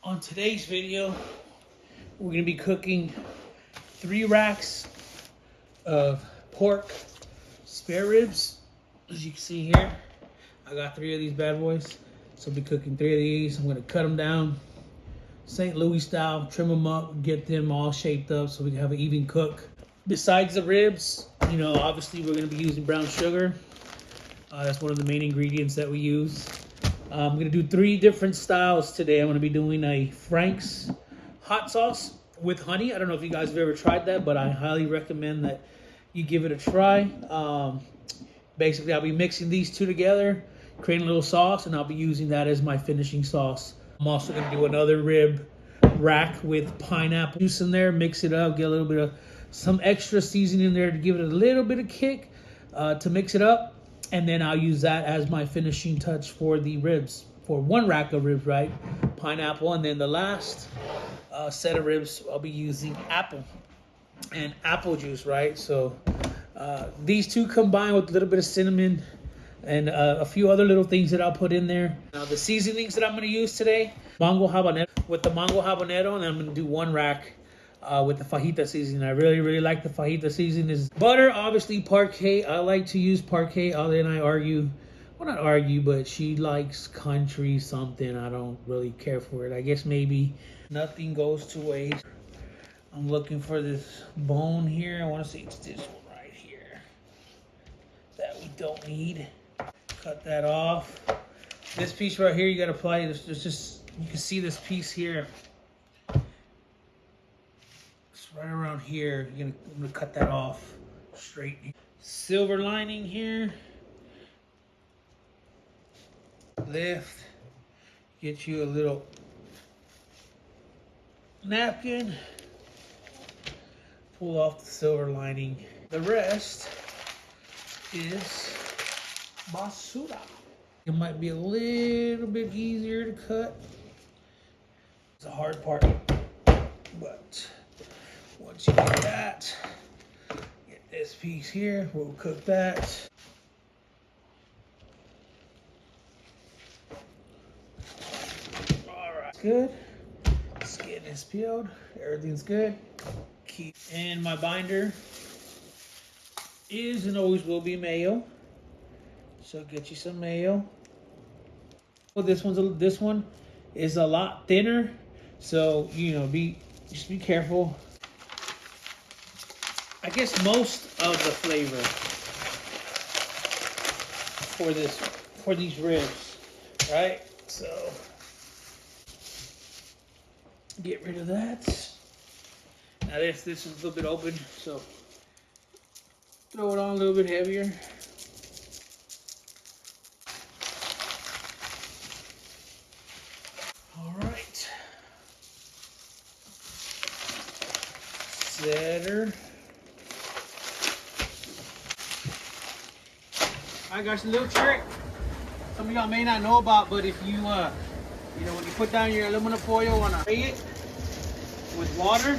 On today's video, we're gonna be cooking 3 racks of pork spare ribs. As you can see here, I got 3 of these bad boys. So I'll be cooking 3 of these. I'm gonna cut them down St. Louis style, trim them up, get them all shaped up so we can have an even cook. Besides the ribs, you know, obviously we're gonna be using brown sugar. That's one of the main ingredients that we use. I'm gonna do 3 different styles today. I'm gonna be doing a Frank's hot sauce with honey. I don't know if you guys have ever tried that, but I highly recommend that you give it a try. Basically, I'll be mixing these 2 together, creating a little sauce, and I'll be using that as my finishing sauce. I'm also gonna do another rib rack with pineapple juice in there, mix it up, get a little bit of some extra seasoning in there to give it a little bit of kick to mix it up. And then I'll use that as my finishing touch for the ribs, for 1 rack of ribs, right? Pineapple, and then the last set of ribs, I'll be using apple and apple juice, right? So these 2 combined with a little bit of cinnamon and a few other little things that I'll put in there. Now the seasonings that I'm gonna use today, mango habanero, with the mango habanero, and I'm gonna do 1 rack with the fajita seasoning. I really like the fajita seasoning. Is butter, obviously Parquet. I like to use Parquet. Ollie and I argue, well, not argue, but she likes country something. I don't really care for it. I guess maybe nothing goes to waste. I'm looking for this bone here. I want to say it's this one right here that we don't need. Cut that off. This piece right here, you got to apply. There's just, you can see this piece here. Right around here, I'm gonna cut that off straight. Silver lining here. Lift. Get you a little napkin. Pull off the silver lining. The rest is basura. It might be a little bit easier to cut. It's a hard part, but once you get that, get this piece here, we'll cook that. All right, good. Skin is peeled, everything's good. And my binder is and always will be mayo. So get you some mayo. Well, this one is a lot thinner, so you know, just be careful. I guess most of the flavor for these ribs, right? So get rid of that. Now this is a little bit open, so throw it on a little bit heavier. All right. Setter. I got a little trick some of y'all may not know about, but if you, you know, when you put down your aluminum foil on a tray it with water,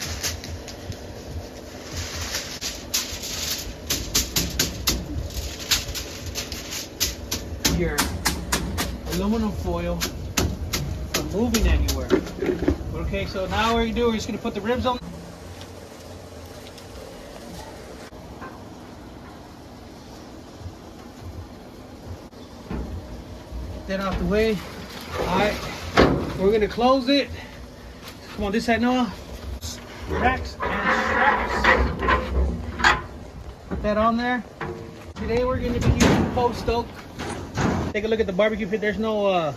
your aluminum foil from moving anywhere. Okay, so now what we're gonna do, we're just gonna put the ribs on. That off the way. All right, we're gonna close it. Come on, this side now. Racks and straps. Put that on there. Today we're gonna be using Post Stoke. Take a look at the barbecue pit. There's no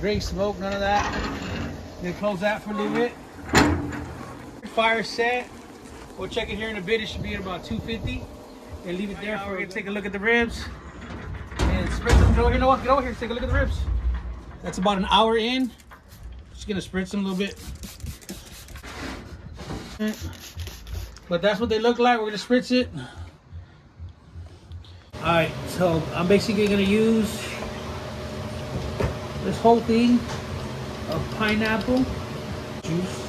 gray smoke, none of that. Gonna close that for a little bit. Fire set. We'll check it here in a bit. It should be at about 250. And leave it there. We're gonna take a look at the ribs. And spritz them. Get over here, Noah. Get over here. Take a look at the ribs. That's about an hour in. Just gonna spritz them a little bit. But that's what they look like. We're gonna spritz it. All right, so I'm basically gonna use this whole thing of pineapple juice,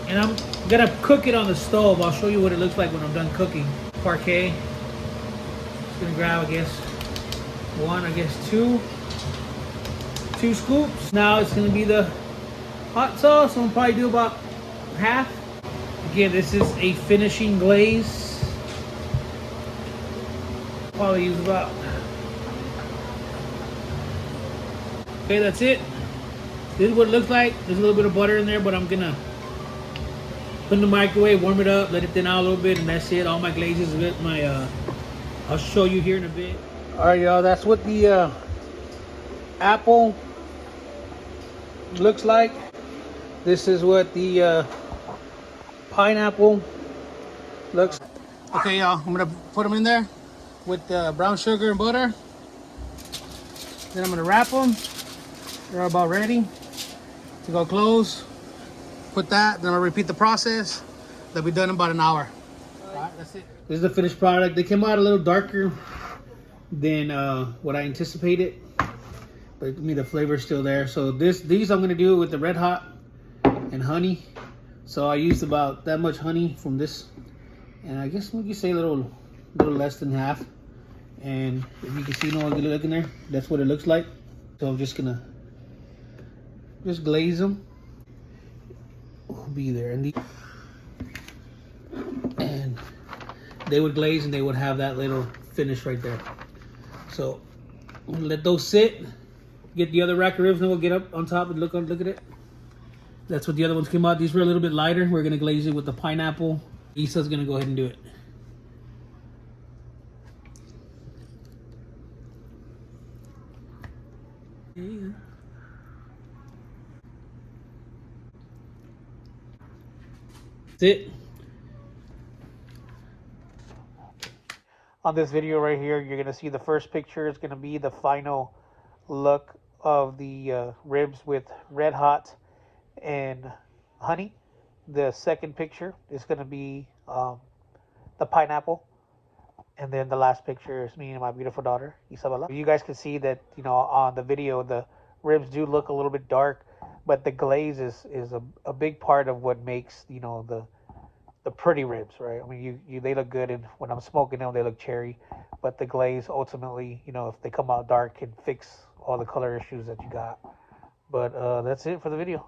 and I'm gonna cook it on the stove. I'll show you what it looks like when I'm done cooking. Parquet. Just gonna grab, I guess, 1, I guess 2. 2 scoops. Now it's gonna be the hot sauce. I'm gonna probably do about half. Again, this is a finishing glaze. Probably use about. Okay, that's it. This is what it looks like. There's a little bit of butter in there, but I'm gonna put in the microwave, warm it up, let it thin out a little bit, and that's it. All my glazes, I'll show you here in a bit. All right, y'all. That's what the apple looks like. This is what the pineapple looks. Okay, y'all. I'm gonna put them in there with brown sugar and butter. Then I'm gonna wrap them. They're about ready to go close. Put that. Then I'm gonna repeat the process. They'll be done in about an hour. All right, that's it. This is the finished product. They came out a little darker than what I anticipated, but to me the flavor's still there. So these I'm gonna do with the red hot and honey. So I used about that much honey from this, and I guess we could say a little less than half. And if you can see, look in there, that's what it looks like. So I'm just gonna glaze them. Will be there, and they would glaze, and they would have that little finish right there. So let those sit. Get the other rack of ribs, and we'll get up on top and look at it. That's what the other ones came out. These were a little bit lighter. We're gonna glaze it with the pineapple. Isa's gonna go ahead and do it. Yeah. That's it. On this video right here, you're gonna see the first picture is gonna be the final look of the ribs with red hot and honey. The second picture is gonna be the pineapple, and then the last picture is me and my beautiful daughter Isabella. You guys can see that, you know, on the video the ribs do look a little bit dark, but the glaze is a big part of what makes, you know, the pretty ribs, right? I mean, you they look good, and when I'm smoking them, they look cherry. But the glaze, ultimately, you know, if they come out dark, can fix all the color issues that you got. But that's it for the video.